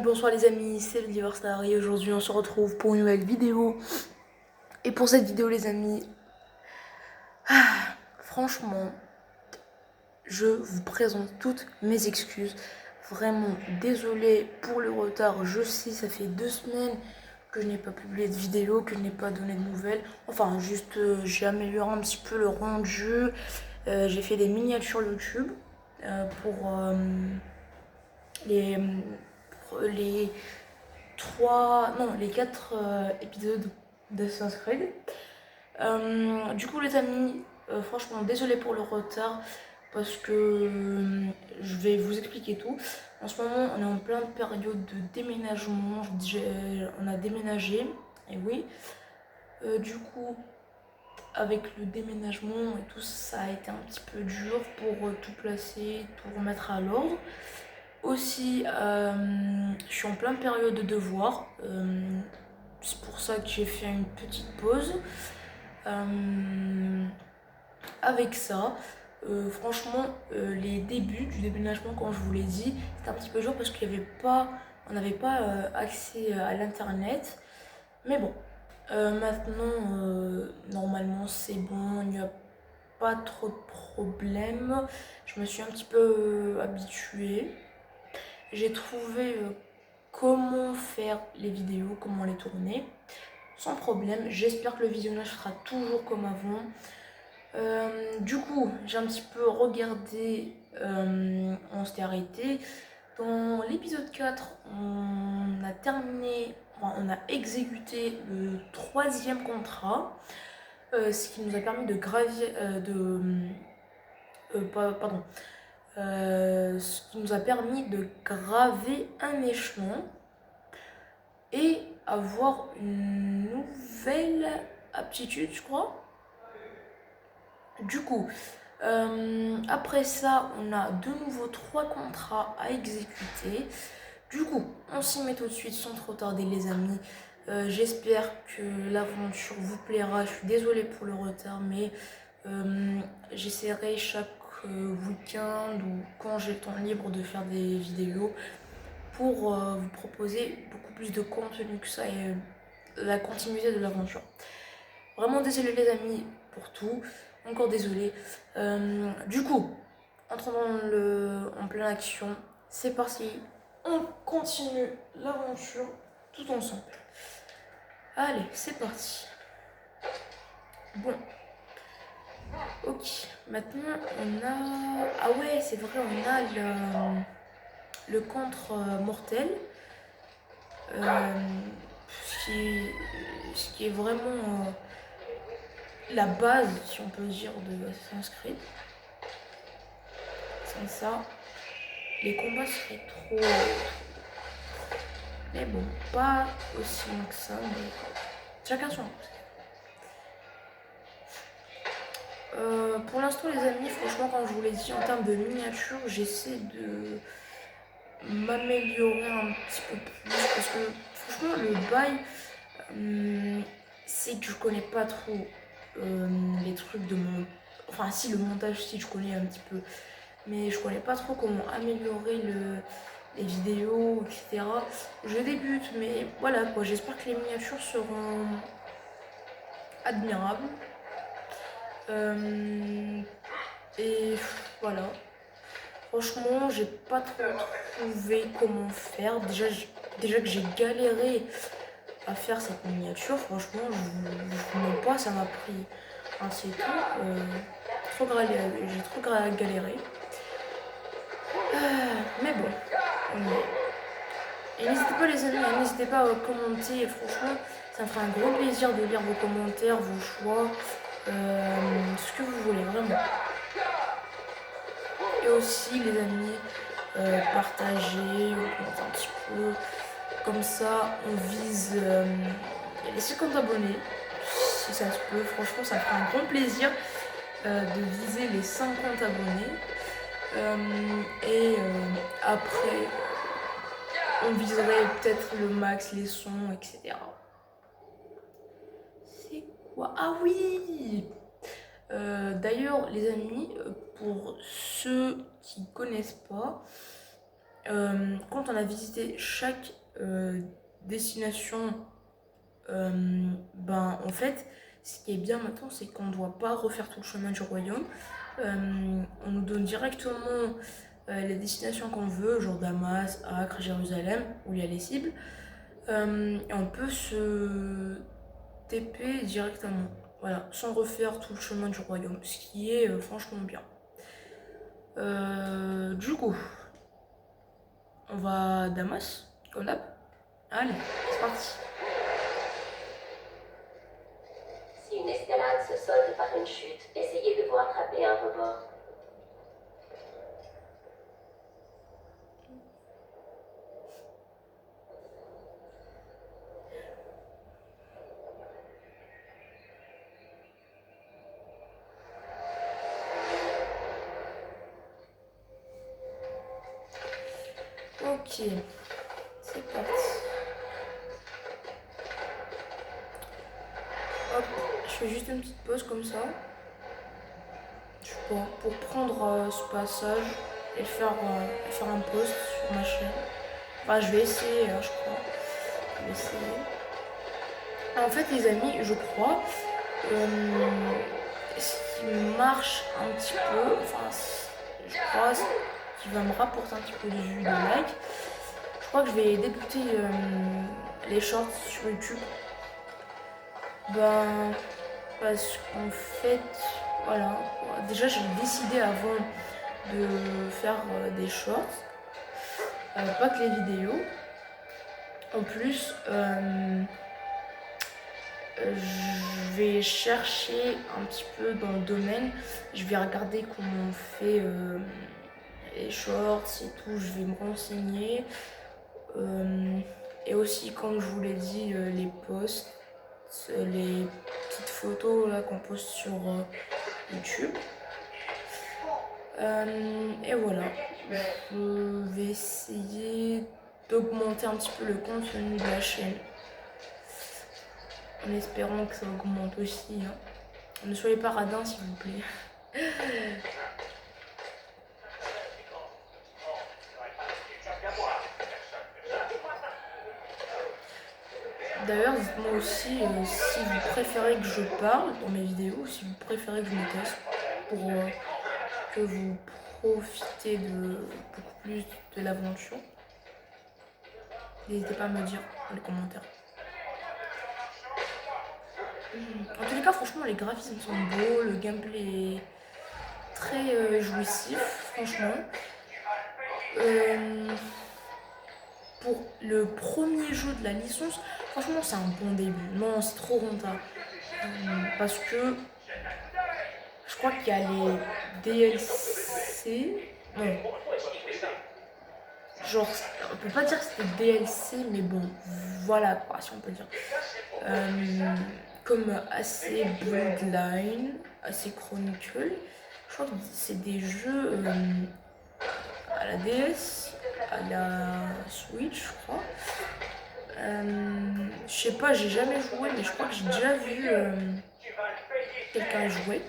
bonsoir les amis, c'est l'Universal et aujourd'hui on se retrouve pour une nouvelle vidéo. Et pour cette vidéo les amis, franchement, je vous présente toutes mes excuses. Vraiment désolé pour le retard, je sais ça fait 2 semaines que je n'ai pas publié de vidéo, que je n'ai pas donné de nouvelles. Enfin juste j'ai amélioré un petit peu le rendu, j'ai fait des miniatures YouTube pour les, les 4 épisodes d'Assassin's Creed. Du coup les amis, franchement désolé pour le retard parce que je vais vous expliquer tout. En ce moment on est en pleine période de déménagement, on a déménagé, et oui. Du coup avec le déménagement et tout ça a été un petit peu dur pour tout placer, tout remettre à l'ordre. Aussi, je suis en pleine période de devoirs. C'est pour ça que j'ai fait une petite pause. Avec ça, franchement, les débuts du déménagement, quand je vous l'ai dit, c'était un petit peu dur parce on n'avait pas accès à l'internet. Mais bon, maintenant, normalement, c'est bon, il n'y a pas trop de problèmes. Je me suis un petit peu habituée. J'ai trouvé comment faire les vidéos, comment les tourner, sans problème. J'espère que le visionnage sera toujours comme avant. Du coup, j'ai un petit peu regardé, on s'était arrêté. Dans l'épisode 4, on a terminé, enfin, on a exécuté le 3e contrat, ce qui nous a permis de gravir, pardon, ce qui nous a permis de graver un échelon et avoir une nouvelle aptitude, je crois. Du coup, après ça, on a de nouveau 3 contrats à exécuter. Du coup, on s'y met tout de suite sans trop tarder les amis. J'espère que l'aventure vous plaira. Je suis désolée pour le retard, mais j'essaierai chaque week-end ou quand j'ai le temps libre de faire des vidéos pour vous proposer beaucoup plus de contenu que ça et la continuité de l'aventure. Vraiment désolé les amis pour tout, encore désolé. Du coup, entrons en pleine action, c'est parti, on continue l'aventure tout ensemble. Allez, c'est parti. Bon, ok, maintenant on a... Ah ouais, c'est vrai, on a le contre mortel. Ce qui est vraiment la base, si on peut dire, de Assassin's Creed. Sans ça, les combats seraient trop... Mais bon, pas aussi loin que ça, mais chacun son goût. Pour l'instant les amis, franchement quand je vous l'ai dit, en termes de miniature, j'essaie de m'améliorer un petit peu plus parce que franchement le bail, c'est que je connais pas trop les trucs de mon... Enfin si, le montage si, je connais un petit peu, mais je connais pas trop comment améliorer les vidéos, etc. Je débute, mais voilà quoi, j'espère que les miniatures seront admirables. Et voilà. Franchement, j'ai pas trop trouvé comment faire. Déjà que j'ai galéré à faire cette miniature, franchement, je vous mens pas, ça m'a pris un c'est tout. J'ai trop galéré. Mais bon. Et n'hésitez pas les amis, n'hésitez pas à commenter. Franchement, ça me fera un gros plaisir de lire vos commentaires, vos choix, ce que vous voulez vraiment. Et aussi les amis, partagez, un petit peu. Comme ça, on vise les 50 abonnés, si ça se peut. Franchement, ça me fera un grand plaisir de viser les 50 abonnés. Après, on viserait peut-être le max, les sons, etc. C'est quoi? Ah oui! D'ailleurs, les amis, pour ceux qui connaissent pas, quand on a visité chaque destination, en fait, ce qui est bien maintenant, c'est qu'on ne doit pas refaire tout le chemin du royaume. On nous donne directement les destinations qu'on veut, genre Damas, Acre, Jérusalem, où il y a les cibles. Et on peut se TP directement, voilà, sans refaire tout le chemin du royaume, ce qui est franchement bien. Du coup, on va à Damas, comme d'hab. Allez, c'est parti. Si une escalade se solde par une chute, essayez de vous rattraper à un rebord. Ok, c'est parti. Hop, je fais juste une petite pause comme ça. Je sais pas, pour prendre ce passage et faire un post sur ma chaîne. Enfin, je vais essayer, je crois. Je vais essayer. En fait, les amis, je crois, ce qui marche un petit peu, enfin, je crois, ce qui va me rapporter un petit peu de vues, de likes, je crois que je vais débuter les shorts sur YouTube. Parce qu'en fait, voilà, déjà j'ai décidé avant de faire des shorts, pas que les vidéos. En plus, je vais chercher un petit peu dans le domaine, je vais regarder comment on fait les shorts et tout, je vais me renseigner. Et aussi, comme je vous l'ai dit, les posts, les petites photos là qu'on poste sur YouTube. Et voilà, je vais essayer d'augmenter un petit peu le contenu de la chaîne, en espérant que ça augmente aussi. Hein. Ne soyez pas radins s'il vous plaît. D'ailleurs, dites-moi aussi si vous préférez que je parle dans mes vidéos ou si vous préférez que je me teste pour que vous profitez de beaucoup plus de l'aventure. N'hésitez pas à me dire dans les commentaires. En tous les cas, franchement, les graphismes sont beaux, le gameplay est très jouissif, franchement. Pour le premier jeu de la licence, franchement, c'est un bon début. Non, c'est trop rentable. Parce que je crois qu'il y a les DLC. Non. Genre, on peut pas dire que c'était DLC, mais bon, voilà quoi, si on peut dire. Comme AC Bloodline, AC Chronicle. Je crois que c'est des jeux à la DS, à la Switch, je crois. Je sais pas, j'ai jamais joué, mais je crois que j'ai déjà vu quelqu'un jouer.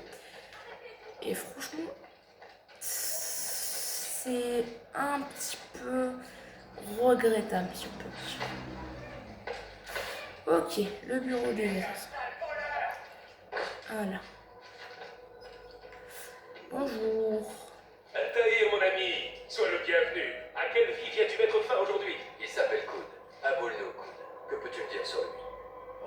Et franchement, c'est un petit peu regrettable, si on peut dire. Ok, le bureau des maîtres. Voilà. Bonjour. Altaïr, mon ami, sois le bienvenu. À quelle vie viens-tu mettre fin aujourd'hui? Il s'appelle Koud. Aboul-nous, Koud. Que peux-tu me dire sur lui?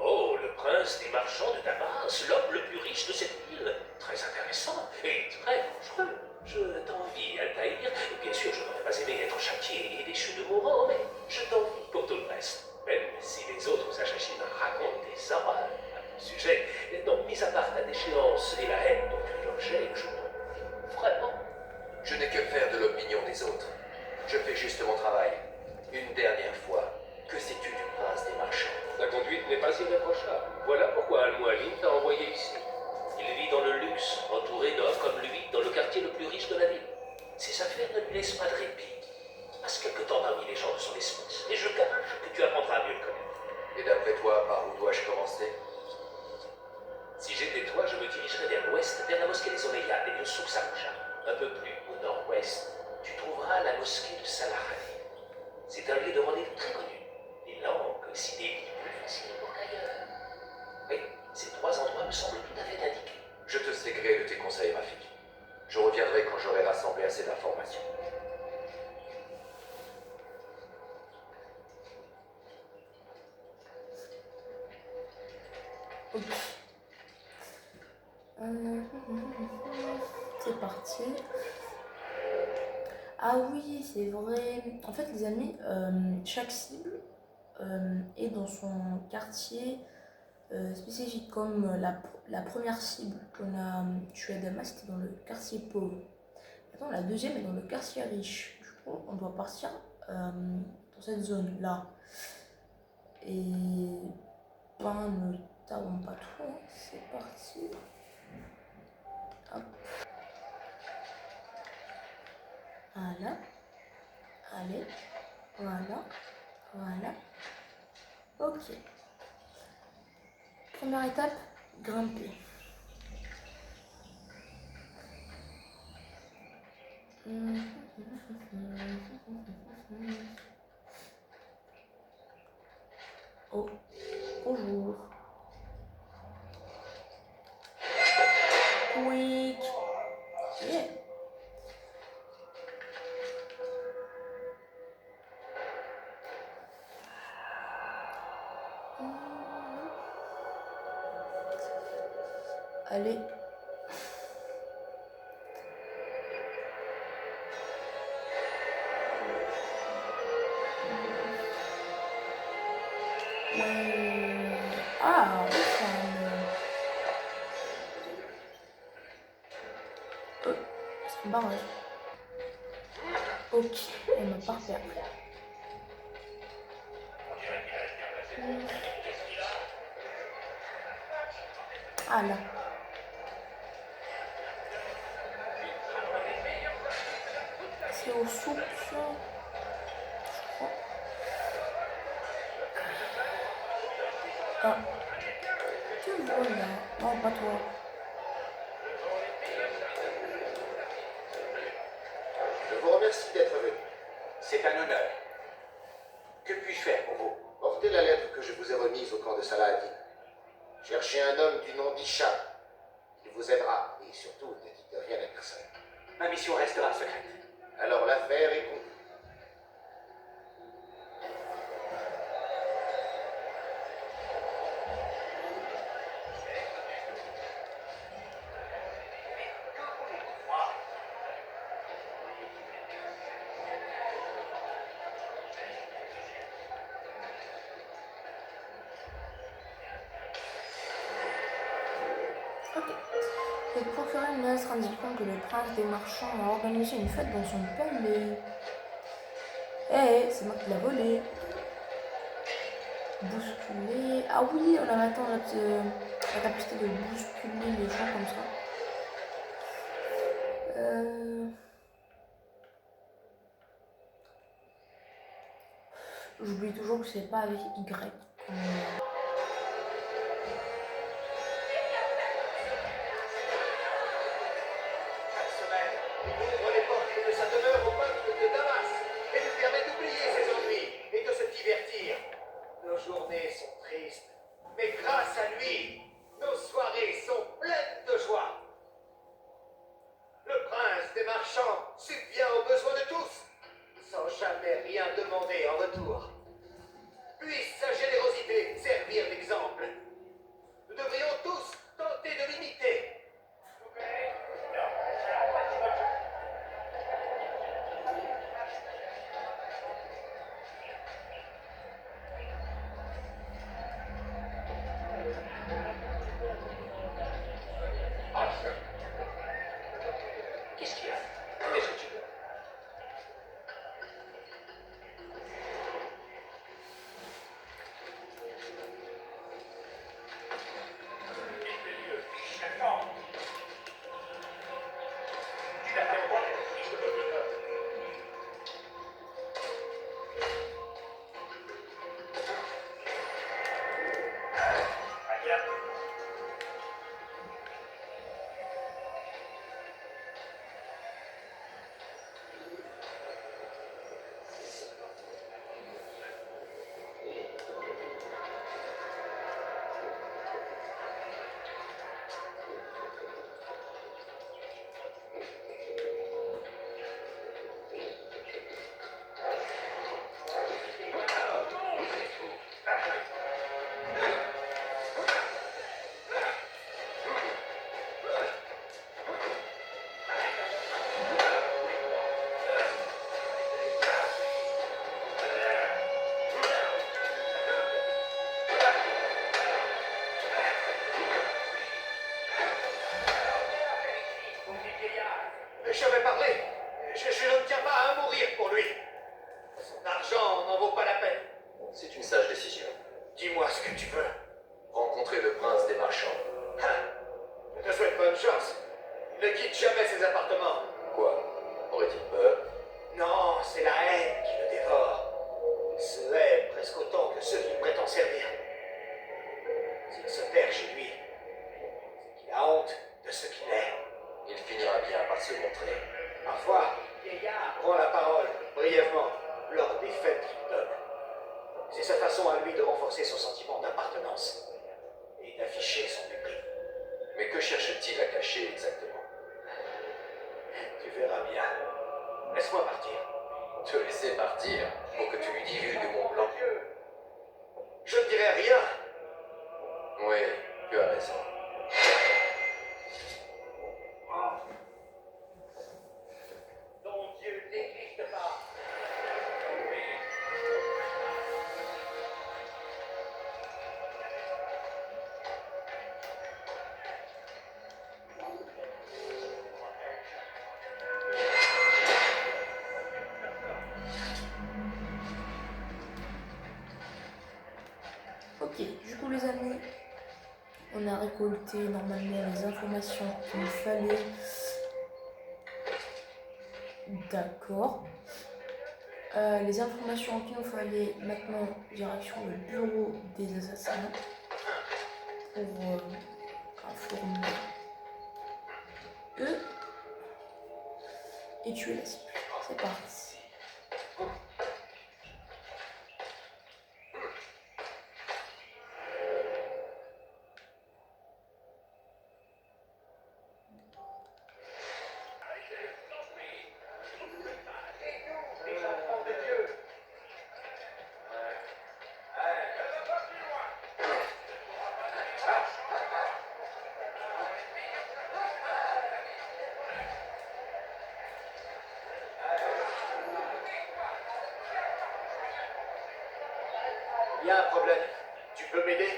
Oh, le prince des marchands de Damas, l'homme le plus riche de cette ville. Très intéressant et très dangereux. Je t'envie, Altaïr. Bien sûr, je n'aurais pas aimé être châtié et déchu de mon rang, mais je t'envie pour tout le reste. Même si les autres Achachim racontent des horreurs à ton sujet. Donc, mis à part ta déchéance et la haine dont tu es l'objet, je t'envie vraiment. Je n'ai que faire de l'opinion des autres. Je fais juste mon travail. Une dernière fois, que sais-tu du prince des marchands? Ta conduite n'est pas irréprochable. Voilà pourquoi Al-Mualim t'a envoyé ici. Il vit dans le luxe, entouré d'hommes comme lui, dans le quartier le plus riche de la ville. Ses affaires ne lui laissent pas de répit. Passe quelque temps parmi les gens de son espèce, et je gage que tu apprendras à mieux le connaître. Et d'après toi, par où dois-je commencer? Si j'étais toi, je me dirigerais vers l'ouest, vers la mosquée des Omeyyades et le souk Sarouja. Un peu plus au nord-ouest, tu trouveras la mosquée de Salah Ali. C'est un lieu de rendez-vous très connu. Les langues s'y déplient plus facilement qu'ailleurs. Oui, ces trois endroits me semblent tout à fait indiqués. Je te sais gré de tes conseils, Rafik. Je reviendrai quand j'aurai rassemblé assez d'informations. Ok. C'est parti. Ah oui, c'est vrai. En fait, les amis, chaque cible est dans son quartier spécifique. Comme la première cible qu'on a tuée à Damas, c'était dans le quartier pauvre. Maintenant, la deuxième est dans le quartier riche. Du coup, on doit partir dans cette zone-là. Et ben, ne tardons pas trop. Hein. C'est parti. Hop. Voilà. Allez. Voilà. Voilà. Ok. Première étape, grimper. Oh, bonjour. Quick. Yeah. Allez. Ah, c'est un barrage. Ok, elle m'a pas repéré. Ah là. C'est au soupe, ça. Je crois. Ah. Tu vois là. Non, pas toi. Je vous remercie d'être venu. C'est un honneur. Que puis-je faire pour vous? Portez la lettre que je vous ai remise au camp de Saladin. Cherchez un homme du nom d'Hicham. Il vous aidera. Et surtout, ne dites rien à personne. Ma mission restera secrète. Alors l'affaire est conclue. Ok. Le procureur ministre indiquant que le prince des marchands a organisé une fête dans son palais. C'est moi qui l'ai volé. Bousculer. Ah oui, on a maintenant la capacité de bousculer les gens comme ça. J'oublie toujours que c'est pas avec Y. Chaque semaine, il ouvre les portes de sa demeure au peuple de Damas et lui permet d'oublier ses ennuis et de se divertir. Nos journées sont tristes, mais grâce à lui, nos soirées sont pleines de joie. Le prince des marchands subvient aux besoins de tous, sans jamais rien demander en retour. Puisse sa générosité servir d'exemple. Nous devrions tous tenter de l'imiter. Qu'est-ce qu'il y a? Qu'est-ce que tu veux? J'avais parlé. Je ne tiens pas à mourir pour lui. Son argent n'en vaut pas la peine. C'est une sage décision. Dis-moi ce que tu veux. Rencontrer le prince des marchands. Je te souhaite bonne chance. Il ne quitte jamais ses appartements. Quoi? Aurait-il peur? Non, c'est la haine qui le dévore. Il se hait presque autant que ceux qu'il prétend servir. S'il se perd chez lui, c'est qu'il a honte de ce qu'il est. Il finira bien par se montrer. Parfois, le vieillard prend la parole, brièvement, lors des fêtes qu'il donne. C'est sa façon à lui de renforcer son sentiment d'appartenance et d'afficher son mépris. Mais que cherche-t-il à cacher exactement? Tu verras bien. Laisse-moi partir. Te laisser partir pour que tu lui divulgues mon plan? Je ne dirai rien. Oui, tu as raison. Ton Dieu n'existe pas. Ok, du coup les amis, on a récolté normalement les informations qu'il nous fallait. D'accord. Les informations qu'il nous fallait, maintenant direction le bureau des assassins pour informer eux et tuer la cible. C'est parti. Les enfants de Dieu. Il y a un problème. Tu peux m'aider?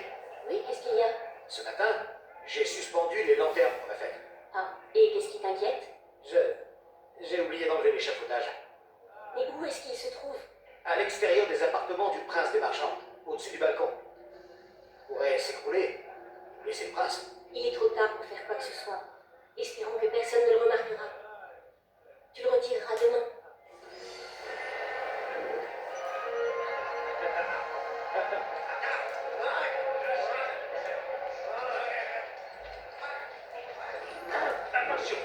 Oui, qu'est-ce qu'il y a? Ce matin, j'ai suspendu les lanternes pour la fête. Ah, et qu'est-ce qui t'inquiète? J'ai oublié d'enlever l'échafaudage. Mais où est-ce qu'il se trouve? À l'extérieur des appartements du prince des marchands, au-dessus du balcon. Pourrait s'écrouler. Et c'est le prince. Il est trop tard pour faire quoi que ce soit. Espérons que personne ne le remarquera. Tu le retireras demain. Attention!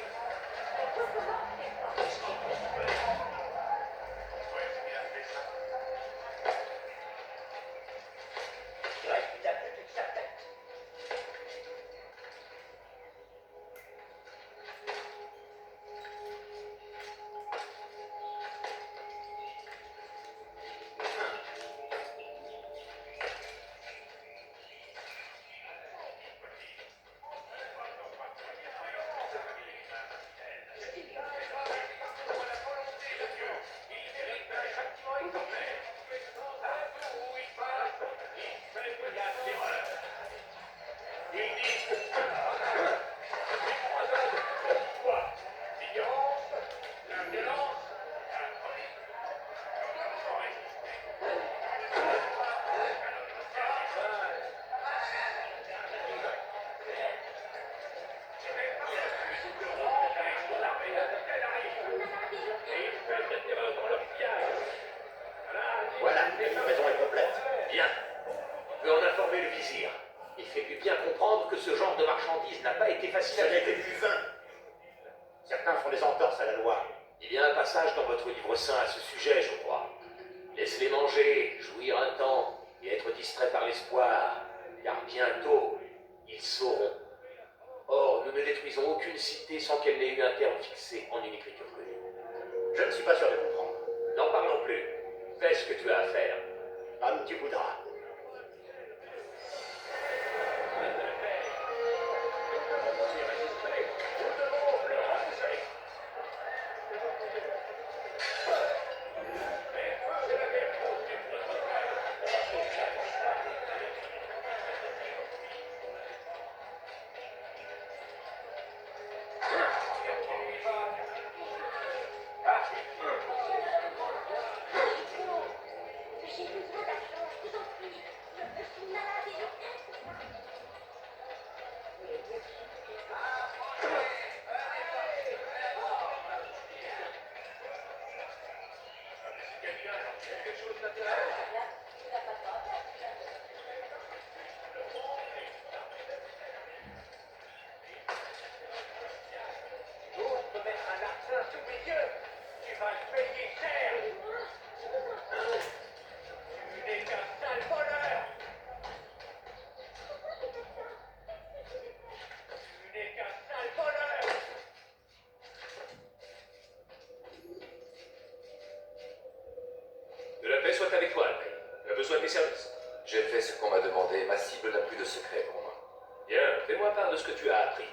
Voilà, la livraison est complète. Bien. On peut en informer le vizir. Il fait lui bien comprendre que ce genre de marchandise n'a pas été facile Ce à n'est que traiter. du vin. Certains font des entorses à la loi. Il y a un passage dans votre livre saint à ce sujet, je crois. Laisse-les manger, jouir un temps et être distrait par l'espoir, car bientôt, ils sauront. Or, nous ne détruisons aucune cité sans qu'elle n'ait eu un terme fixé en une écriture connue. Je ne suis pas sûr de comprendre. N'en parlons plus. Fais ce que tu as à faire. Comme tu voudras. Quelque chose d'intéressant. D'autres te mettre un larcin sous mes yeux. Tu vas le payer cher. Tu n'es qu'un sale voleur. Tu n'es qu'un sale voleur. Que la paix soit avec toi, Altaïr. Tu as besoin de mes services? J'ai fait ce qu'on m'a demandé, ma cible n'a plus de secret pour moi. Bien, fais-moi part de ce que tu as appris.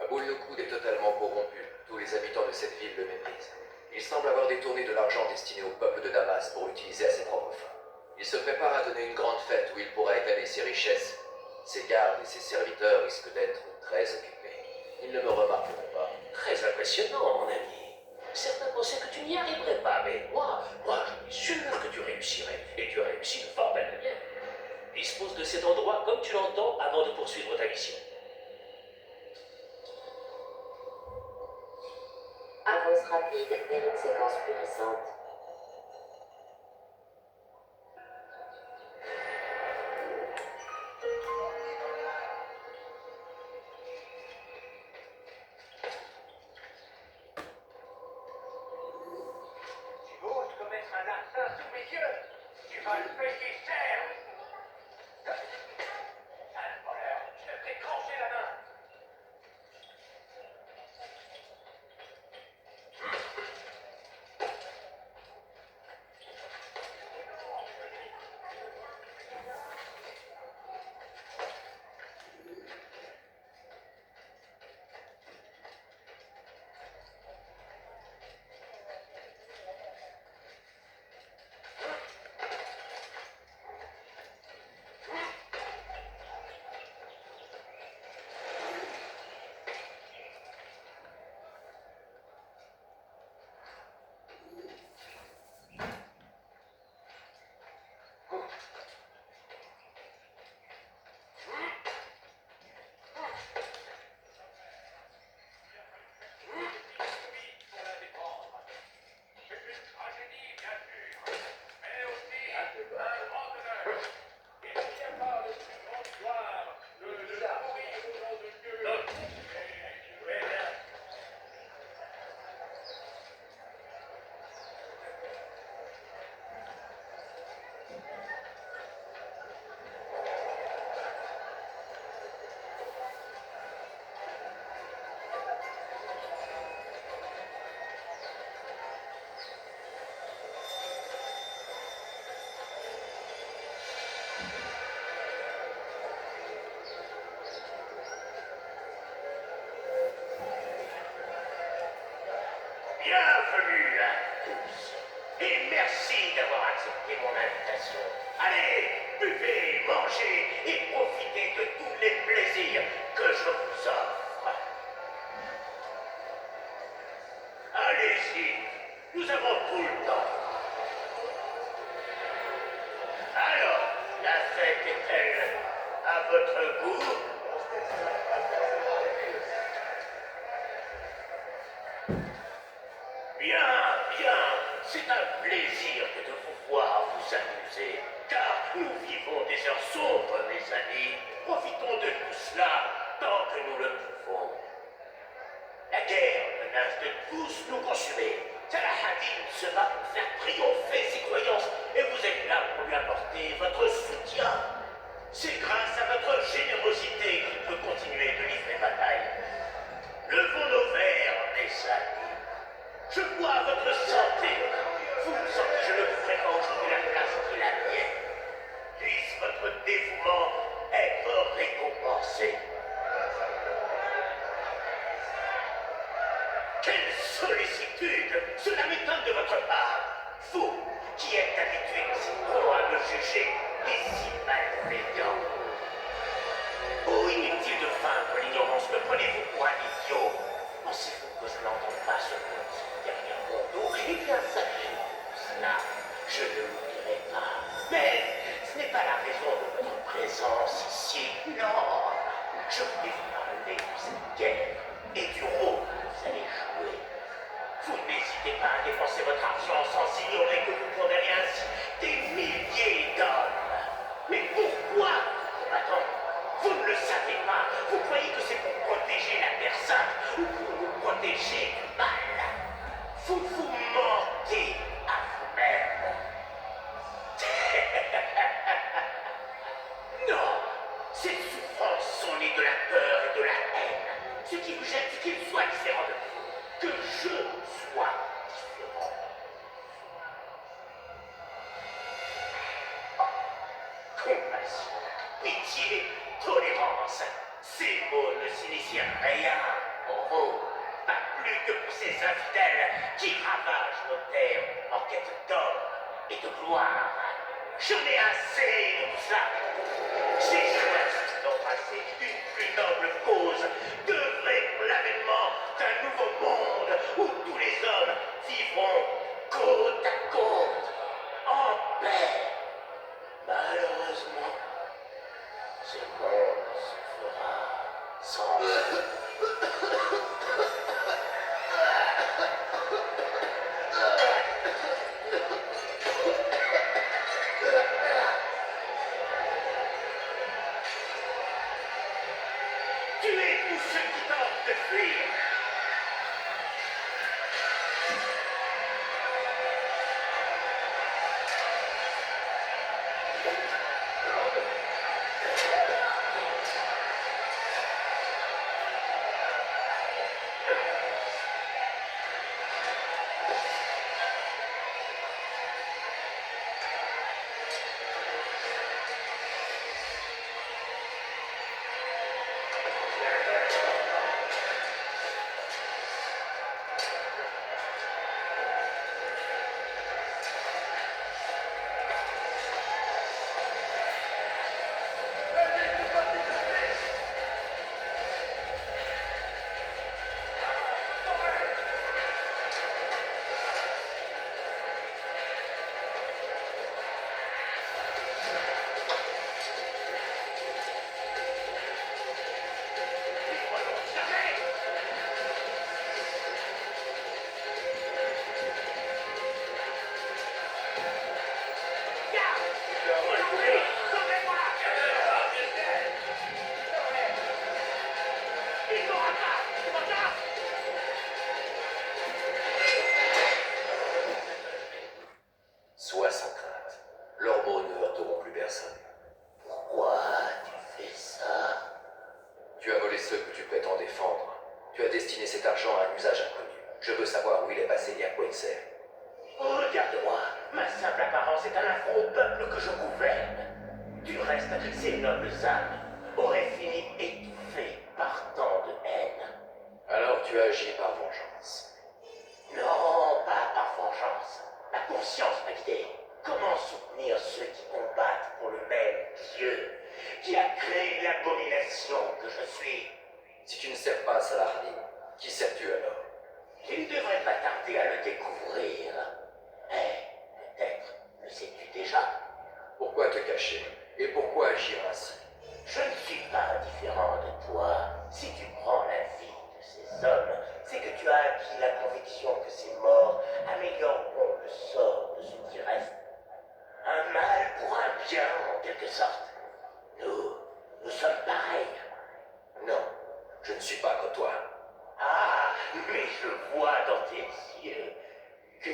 Aboul Noukoud est totalement corrompu. Tous les habitants de cette ville le méprisent. Il semble avoir détourné de l'argent destiné au peuple de Damas pour l'utiliser à ses propres fins. Il se prépare à donner une grande fête où il pourra étaler ses richesses. Ses gardes et ses serviteurs risquent d'être très occupés. Ils ne me remarqueront pas. Très impressionnant, mon ami. Certains pensaient que tu n'y arriverais pas, mais moi, je suis sûr que tu réussirais. Et tu as réussi de fort belle manière. Dispose de cet endroit comme tu l'entends avant de poursuivre ta mission. Avance rapide vers une séquence plus récente. Tu oses te mettre un larcin sous mes yeux. Tu vas le payer cher. Sale voleur, je te fais trancher la main. Bienvenue à tous. Et merci d'avoir accepté mon invitation. Allez, buvez, mangez et profitez de tous les plaisirs que je vous offre. Allez-y, nous avons tout le temps. Alors, la fête est-elle à votre goût? Bien, c'est un plaisir que de vous voir vous amuser, car nous vivons des heures sombres, mes amis. Profitons de tout cela tant que nous le pouvons. La guerre menace de tous nous consumer. Salah-ad-Din se bat pour faire triompher ses croyances, et vous êtes là pour lui apporter votre soutien. C'est grâce à votre générosité qu'il peut continuer de livrer bataille. Levons nos verres, mes amis. Je bois à votre santé, vous sans qui je ne pourrais pas occuper la place qui est la mienne. Puisse votre dévouement être récompensé. Quelle sollicitude! Cela m'étonne de votre part. Vous, qui êtes habitué si trop à me juger et si malveillant. Oh, inutile de feindre l'ignorance, me prenez-vous pour un idiot? Pensez-vous que je n'entends pas ce que vous dites derrière mon dos? Eh bien, sachez cela, je ne l'oublierai pas. Mais ce n'est pas la raison de votre présence ici. Non, je voulais vous parler de cette guerre et du rôle que vous allez jouer. Vous N'hésitez pas à dépenser votre argent sans ignorer que vous condamnez ainsi des milliers d'hommes. Mais pourquoi, combattant? Vous ne le savez pas. Vous croyez que c'est pour protéger la personne ou pour vous protéger du mal. Vous vous mentez à vous-même. Non, ces souffrances sont nées de la peur et de la haine. Ce qui vous gêne, c'est qu'il soit différent de vous. Que je sois différent. Compassion, pitié, tolérance. Ces mots ne signifient rien pour vous. Pas plus que pour ces infidèles qui ravagent nos terres en quête d'or et de gloire. J'en ai assez de tout ça. J'ai choisi d'embrasser une plus noble cause, d'œuvrer pour l'avènement d'un nouveau monde où tous les hommes vivront côte à côte, en paix. Malheureusement, ce monde se fera sans tuer tous ceux qui tentent de fuir. Sois sans crainte. Leurs mots ne heurteront plus personne. Pourquoi tu fais ça? Tu as volé ceux que tu prétends défendre. Tu as destiné cet argent à un usage inconnu. Je veux savoir où il est passé et à quoi il sert. Regarde-moi, ma simple apparence est un affront au peuple que je gouverne. Du reste, ces nobles âmes auraient fini étouffées par tant de haine. Alors tu as agi par vengeance. Non, pas par vengeance. La conscience m'a guidé. Comment soutenir ceux qui combattent pour le même Dieu qui a créé l'abomination que je suis? Si tu ne sers pas à Saladin, qui sers-tu alors? Il ne devrait pas tarder à le découvrir. Mais peut-être le sais-tu déjà. Pourquoi te cacher? Et pourquoi agir ainsi? Je ne suis pas indifférent de toi. Si tu prends la vie de ces hommes, c'est que tu as acquis la conviction que ces morts amélioreront le sort de ceux qui restent. Un mal pour un bien, en quelque sorte. Nous sommes pareils. Non, je ne suis pas comme toi. Ah, mais je vois dans tes yeux que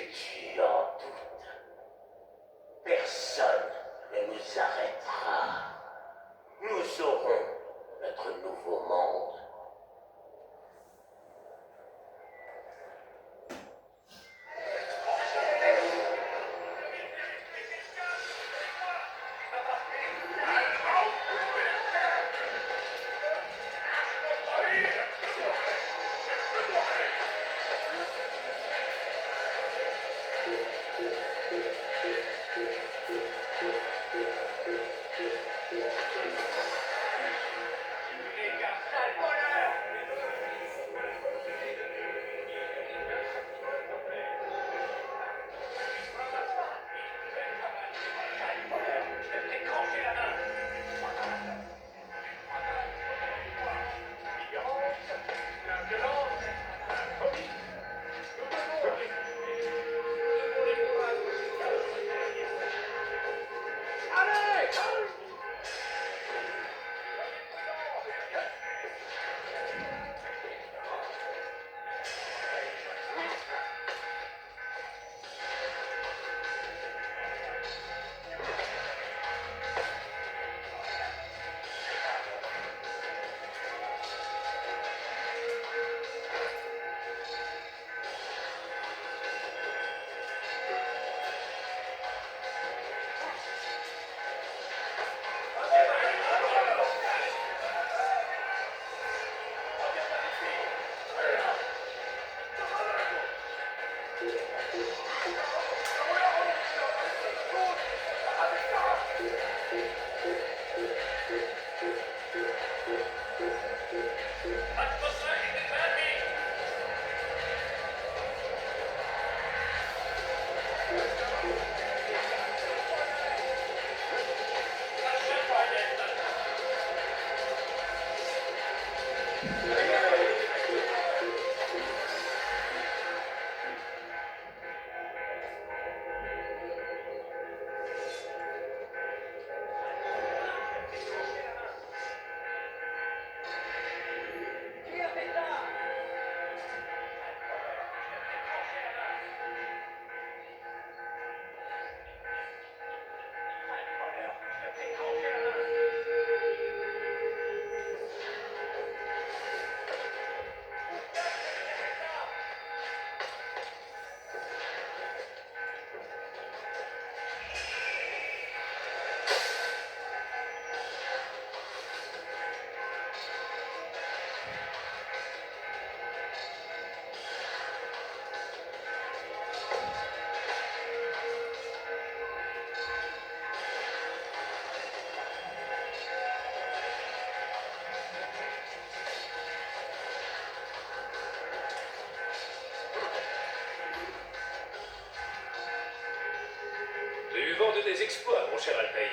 J'ai eu vent de tes exploits, mon cher Altaïr.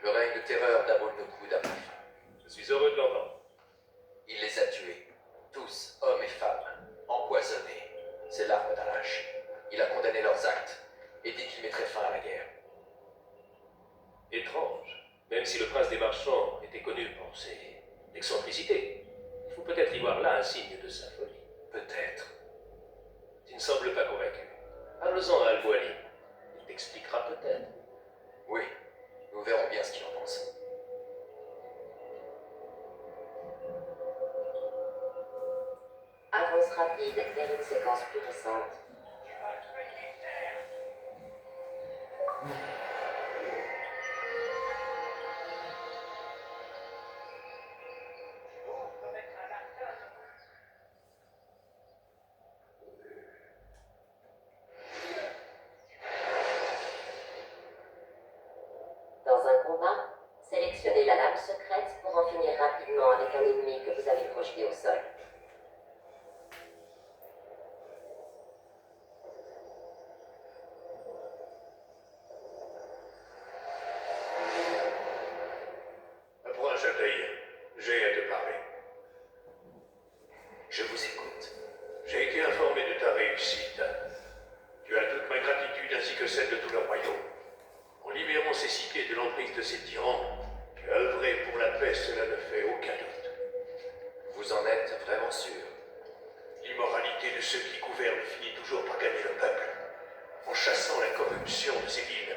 Le règne de terreur d'Abol-Nokud a pris fin. Je suis heureux de l'entendre. Il les a tués. Tous, hommes et femmes. Empoisonnés. C'est l'arme d'un lâche. Il a condamné leurs actes et dit qu'il mettrait fin à la guerre. Étrange. Même si le prince des marchands était connu pour ses excentricités, il faut peut-être y voir là un signe de sa folie. Peut-être. Tu ne sembles pas convaincu. Parle-en à Al-Wali. Il t'expliquera peut-être. Oui, nous verrons bien ce qu'il en pense. Avance rapide vers une séquence plus récente. Dans un combat, sélectionnez la lame secrète pour en finir rapidement avec un ennemi que vous avez projeté au sol. Approche, Altaïr. J'ai à te parler. Je vous écoute. J'ai été informé de ta réussite. Tu as toute ma gratitude ainsi que celle de tout le royaume. En libérant ces cités de l'emprise de ces tyrans, tu as œuvré pour la paix, cela ne fait aucun doute. Vous en êtes vraiment sûr? L'immoralité de ceux qui gouvernent finit toujours par gagner le peuple. En chassant la corruption de ces villes,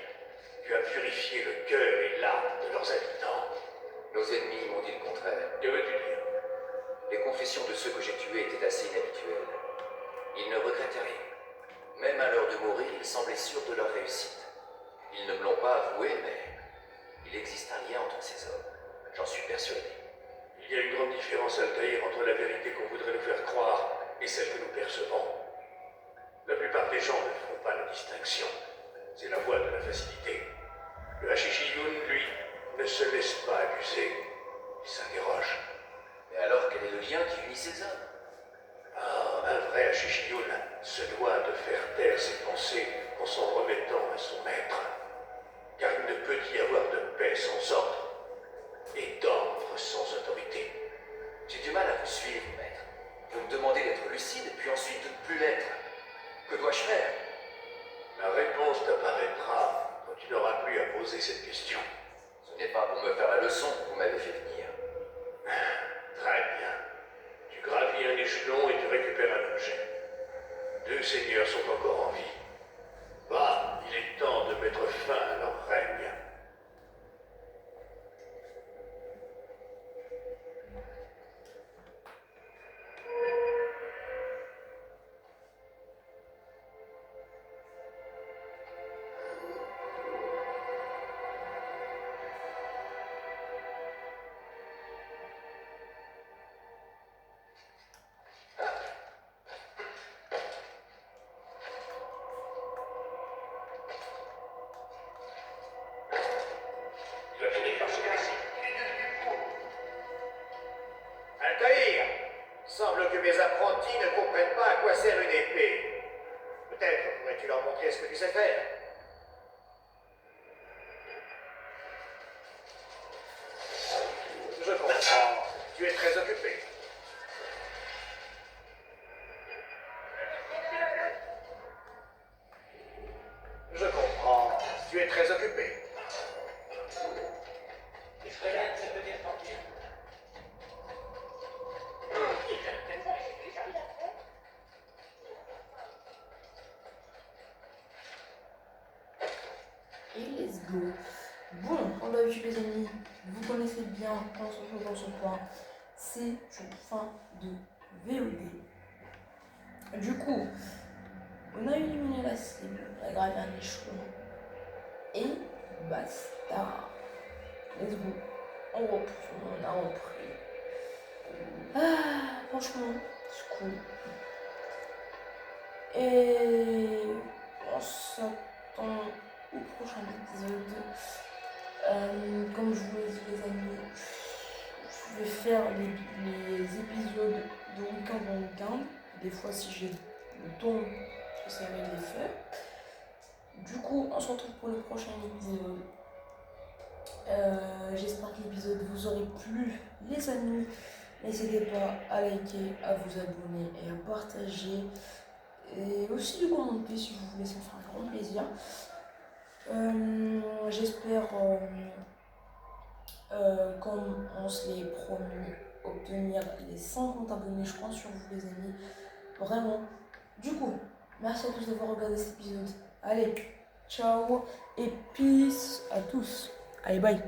tu as purifié le cœur et l'âme de leurs habitants. Nos ennemis m'ont dit le contraire. Que veux-tu dire? Les confessions de ceux que j'ai tués étaient assez inhabituelles. Ils ne regrettaient rien. Même à l'heure de mourir, ils semblaient sûrs de leur réussite. Ils ne me l'ont pas avoué, mais il existe un lien entre ces hommes. J'en suis persuadé. Il y a une grande différence, Altaïr, entre la vérité qu'on voudrait nous faire croire et celle que nous percevons. La plupart des gens ne font pas la distinction. C'est la voie de la facilité. Le Hashishiyun, lui, ne se laisse pas abuser. Il s'interroge. Mais alors, quel est le lien qui unit ces hommes? Ah, un vrai Hashishiyun se doit de faire taire ses pensées en s'en remettant à son maître. Car il ne peut y avoir de paix sans ordre, et d'ordre sans autorité. J'ai du mal à vous suivre, maître. Vous me demandez d'être lucide, puis ensuite de ne plus l'être. Que dois-je faire? La réponse t'apparaîtra quand tu n'auras plus à poser cette question. Ce n'est pas pour me faire la leçon que vous m'avez fait venir. Très bien. Tu gravis un échelon et tu récupères un objet. Deux seigneurs sont encore en vie. Va, il est temps de mettre fin à leur règne. Pourrais-tu leur montrer ce que tu sais faire? Je comprends. Tu es très occupé. Je comprends. Tu es très occupé. Et let's go. Bon, comme d'habitude les amis, vous connaissez bien quand on se retrouve dans ce point, c'est une fin de VOD. Du coup, on a éliminé la cible, on a gravé un échelon. Et basta. Let's go. On reprend, on a repris. Ah, franchement, c'est cool. Et on s'attend au prochain épisode. Comme je vous l'ai dit les amis, je vais faire les épisodes de week-end en week-end. Des fois si j'ai le temps, j'essaierai de les faire. Du coup, on se retrouve pour le prochain épisode. J'espère que l'épisode vous aurait plu les amis. N'hésitez pas à liker, à vous abonner et à partager. Et aussi de commenter si vous voulez, ça me fera un grand plaisir. J'espère, comme on se l'est promis, obtenir les 50 abonnés, je crois, sur vous les amis. Vraiment. Du coup, merci à tous d'avoir regardé cet épisode. Allez, ciao et peace à tous. Allez, bye.